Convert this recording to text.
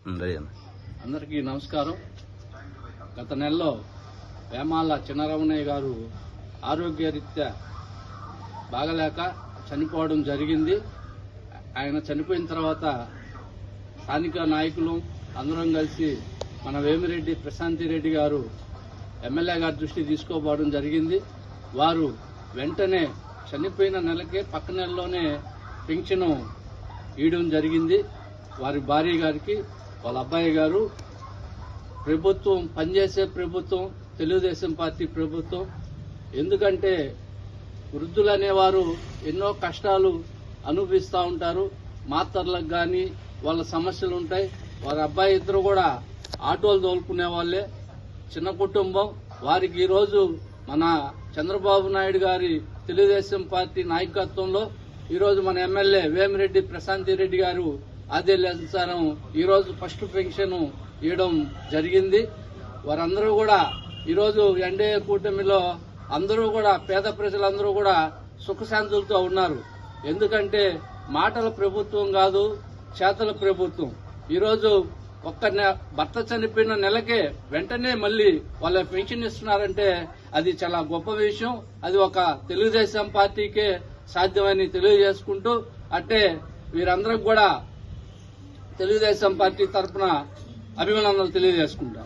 అందరికీ నమస్కారం. గత నెలలో వేమాల చిన్నరమణయ్య గారు ఆరోగ్యరీత్యా బాగలేక చనిపోవడం జరిగింది. ఆయన చనిపోయిన తర్వాత స్థానిక నాయకులు అందరం కలిసి మన వేమిరెడ్డి ప్రశాంతి రెడ్డి గారు ఎమ్మెల్యే గారి దృష్టి తీసుకోవడం జరిగింది. వారు వెంటనే చనిపోయిన నెలకే పక్క నెలలోనే పెన్షన్ ఇవ్వడం జరిగింది. వారి భార్య గారికి, వాళ్ళ అబ్బాయి గారు. ప్రభుత్వం పనిచేసే ప్రభుత్వం తెలుగుదేశం పార్టీ ప్రభుత్వం. ఎందుకంటే వృద్ధులు అనేవారు ఎన్నో కష్టాలు అనుభవిస్తూ ఉంటారు. మాతర్లకు కానీ వాళ్ళ సమస్యలు ఉంటాయి. వారి అబ్బాయి ఇద్దరు కూడా ఆటోలు తోలుకునే వాళ్ళే, చిన్న కుటుంబం. వారికి ఈరోజు మన చంద్రబాబు నాయుడు గారి తెలుగుదేశం పార్టీ నాయకత్వంలో ఈరోజు మన ఎమ్మెల్యే వేమిరెడ్డి ప్రశాంతి రెడ్డి గారు ఆదేశానుసారం ఈరోజు ఫస్ట్ పెన్షన్ ఇవ్వడం జరిగింది. వారందరూ కూడా ఈరోజు ఎన్డీఏ కూటమిలో అందరూ కూడా పేద ప్రజలందరూ కూడా సుఖశాంతులతో ఉన్నారు. ఎందుకంటే మాటల ప్రభుత్వం కాదు, చేతల ప్రభుత్వం. ఈరోజు భర్త చనిపోయిన నెలకే వెంటనే మళ్లీ వాళ్ళ పెన్షన్ ఇస్తున్నారంటే అది చాలా గొప్ప విషయం. అది ఒక తెలుగుదేశం పార్టీకే సాధ్యమని తెలియజేసుకుంటూ, అంటే వీరందరికి కూడా తెలుగుదేశం పార్టీ తరఫున అభినందనలు తెలియజేసుకుంటాం.